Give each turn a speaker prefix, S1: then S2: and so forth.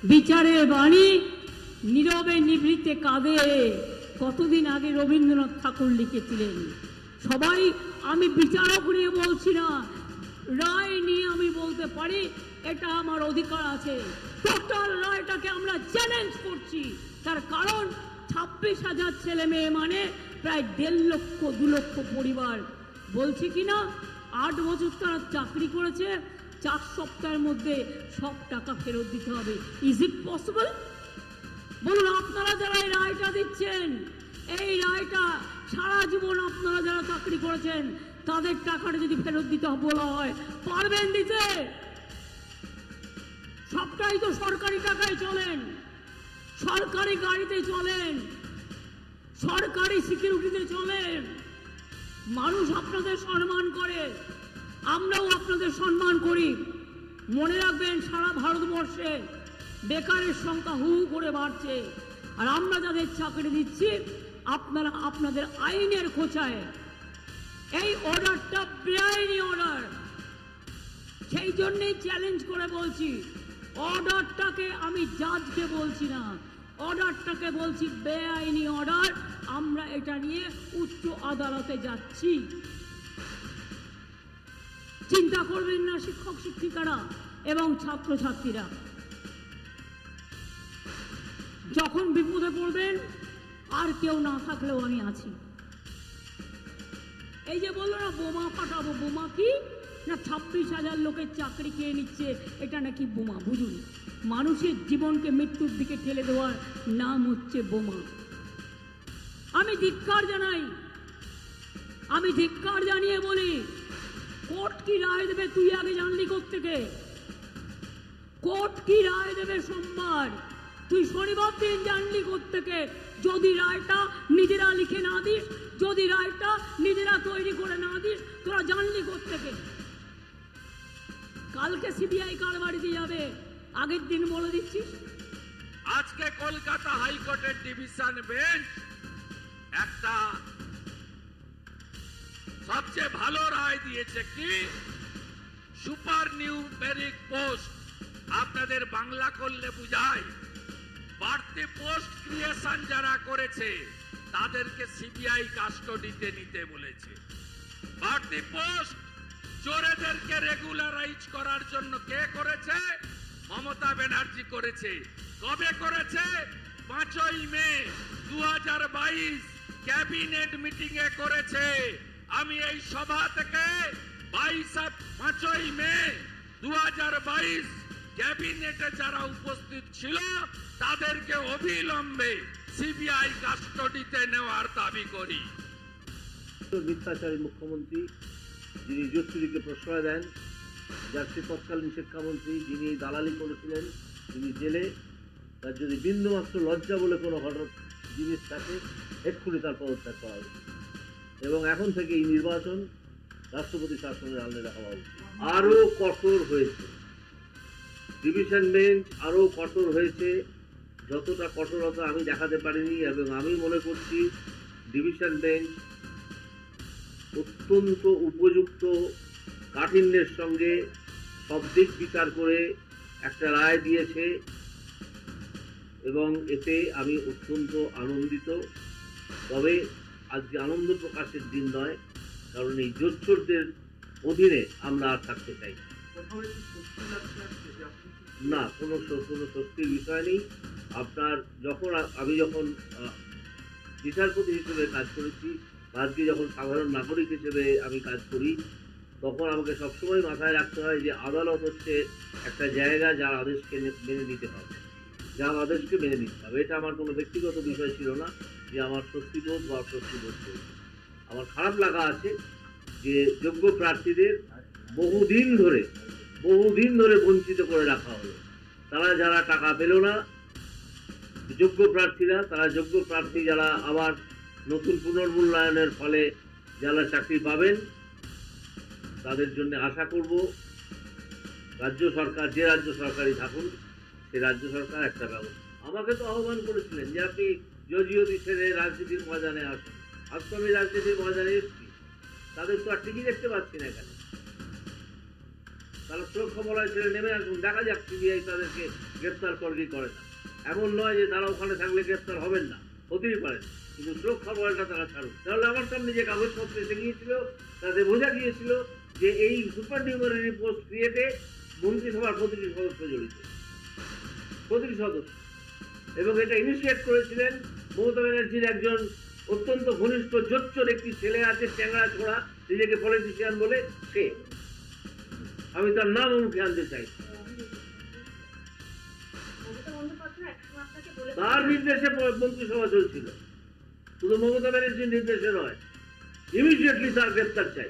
S1: বিচারের বাণী নীরবে নিভৃতে কাঁদে, কতদিন আগে রবীন্দ্রনাথ ঠাকুর লিখেছিলেন। সবাই, আমি বিচারক নিয়ে বলছি না, রায় নিয়ে আমি বলতে পারি, এটা আমার অধিকার আছে। টোটাল রায়টাকে আমরা চ্যালেঞ্জ করছি। তার কারণ 26,000 ছেলে মেয়ে মানে প্রায় 1.5 লক্ষ 2 লক্ষ পরিবার। বলছি কিনা 8 বছর তারা চাকরি করেছে, 4 সপ্তাহের মধ্যে সব টাকা ফেরত দিতে হবে। Is it possible? বলুন, আপনারা যারা এই রায়টা দিচ্ছেন, এই রায়টা সারা জীবন আপনারা যারা চাকরি করেছেন তাদের টাকাটা যদি ফেরত দিতে বলা হয়, পারবেন দিতে? সবটাই তো সরকারি টাকায় চলেন, সরকারি গাড়িতে চলেন, সরকারি সিকিউরিটিতে চলেন। মানুষ আপনাদের সম্মান করে, আমরাও আপনাদের সম্মান করি। মনে রাখবেন, সারা ভারতবর্ষে বেকারের সংখ্যা হু করে বাড়ছে, আর আমরা যাদের চাকরি দিচ্ছি আপনারা আপনাদের আইনের খোঁচায়। এই অর্ডারটা বেআইনি অর্ডার, সেই জন্যই চ্যালেঞ্জ করে বলছি, অর্ডারটাকে আমি জাজকে বলছি না, অর্ডারটাকে বলছি বেআইনি অর্ডার। আমরা এটা নিয়ে উচ্চ আদালতে যাচ্ছি। চিন্তা করবেন না শিক্ষক শিক্ষিকারা এবং ছাত্রছাত্রীরা, যখন বিপদে পড়বেন আর কেউ না থাকলেও আমি আছি। এই যে বললো না বোমা ফাটাবো, বোমা কি না 26,000 লোকের চাকরি খেয়ে নিচ্ছে, এটা নাকি বোমা। বুঝুন, মানুষের জীবনকে মৃত্যুর দিকে ঠেলে দেওয়ার নাম হচ্ছে বোমা। আমি ধিক্কার জানাই, আমি ধিক্কার জানিয়ে বলি, কোর্ট কি রায় দেবে তুই আগে জানলি কোত্থেকে? কোর্ট কি রায় দেবে সোমবার, তুই শনিবার দিন জানলি কোত্থেকে? যদি রায়টা নিজেরা লিখে না দিস, যদি রায়টা নিজেরা তৈরি করে না দিস, তোরা জানলি কোত্থেকে? কালকে সিবিআই কার বাড়িতে যাবে আগের দিন বলে দিচ্ছিস?
S2: আজকে কলকাতা হাইকোর্টের ডিভিশন বেঞ্চ একটা সবচেয়ে ভালো রায় দিয়েছে। কি? সুপার নিউমেরিক পোস্ট, আপনাদের বাংলা করলে বুঝায়, বাড়তি পোস্ট ক্রিয়েশন যারা করেছে তাদেরকে সিবিআই কাস্টডিতে নিতে বলেছে। বাড়তি পোস্ট চোরেদেরকে রেগুলারাইজ করার জন্য কে করেছে? মমতা ব্যানার্জি করেছে। কবে করেছে? 5ই মে 2022 ক্যাবিনেট মিটিং এ করেছে। আমি এই সভা থেকে 5ই মে 2022 ক্যাবিনেটে যারা উপস্থিত ছিল তাদেরকে অবিলম্বে সিবিআই কাস্টডিতে নেওয়ার দাবি করি।
S3: মিথ্যাচারী মুখ্যমন্ত্রী যিনি যুক্তিকে প্রশ্রয় দেন, যার তৎকালীন শিক্ষামন্ত্রী যিনি দালালি করেছিলেন, তিনি জেলে, তার যদি বিন্দুমাত্র লজ্জা বলে কোনো জিনিস থাকে এক্ষুনি তার পদত্যাগ করা উচিত, এবং এখন থেকে এই নির্বাচন রাষ্ট্রপতি শাসনের আন্ডারে হওয়া উচিত। আরো কঠোর হয়েছে ডিভিশন বেঞ্চ, আরো কঠোর হয়েছে। যতটা কঠোরতা আমি দেখাতে পারিনি, এবং আমি মনে করছি ডিভিশন বেঞ্চ অত্যন্ত উপযুক্ত কাঠিন্যের সঙ্গে সব দিক বিচার করে একটা রায় দিয়েছে, এবং এতে আমি অত্যন্ত আনন্দিত। তবে আজকে আনন্দ প্রকাশের দিন নয়, কারণ এই জোচ্চোরদের অধীনে আমরা আর থাকতে চাই না। কোনো স্বস্তির বিষয় নেই। আপনার আমি যখন বিচারপতি হিসেবে কাজ করেছি, আজকে যখন সাধারণ নাগরিক হিসেবে আমি কাজ করি, তখন আমাকে সবসময় মাথায় রাখতে হয় যে আদালত হচ্ছে একটা জায়গা যার আদেশকে মেনে নিতে হবে, যার আদেশকে মেনে নিতে হবে। এটা আমার কোনো ব্যক্তিগত বিষয় ছিল না যে আমার স্বস্তিবোধ বা অস্বস্তিবোধ করি। আমার খারাপ লাগা আছে যে যোগ্য প্রার্থীদের বহুদিন ধরে বঞ্চিত করে রাখা হলো। তারা যারা টাকা পেল না, যোগ্য প্রার্থীরা, তারা যোগ্য প্রার্থী যারা আবার নতুন পুনর্মূল্যায়নের ফলে যারা চাকরি পাবেন, তাদের জন্য আশা করব রাজ্য সরকার, যে রাজ্য সরকারই থাকুন, সে রাজ্য সরকার একটা ব্যবস্থা। আমাকে তো আহ্বান করেছিলেন যে আপনি জজিওদি ছেড়ে রাজনীতির ময়দানে আসুন। আজ তো আমি রাজনীতির ময়দানে এসেছি, তাদের তো আর টিভি দেখতে পাচ্ছি না এখানে। তারা সুরক্ষা বলয় ছেড়ে নেমে আসুন, দেখা যাক সিবিআই তাদেরকে গ্রেপ্তার করে কি করে না। এমন নয় যে তারা ওখানে থাকলে গ্রেপ্তার হবেন না, হতেই পারেন, কিন্তু সুরক্ষা বলয়টা তারা ছাড়ুন। তাহলে আমার সামনে যে কাগজপত্র এসে গিয়েছিল তাতে বোঝা গিয়েছিল যে এই সুপার নিউমারি পোস্ট ক্রিয়েটে মন্ত্রিসভার প্রতিটি সদস্য জড়িত, প্রতিটি সদস্য। এবং এটা ইনিশিয়েট করেছিলেন মমতা ব্যানার্জির একজন অত্যন্ত ঘনিষ্ঠ জোচ্চর একটি ছেলে আছে, ট্যাংরা ছোড়া, নিজেকে পলিটিশিয়ান বলে, সে, আমি তার নাম মুখে আনতে চাই। তার নির্দেশে মন্ত্রিসভা চলছিল, শুধু মমতা ব্যানার্জির নির্দেশে নয়। ইমিডিয়েটলি তার গ্রেপ্তার চাই।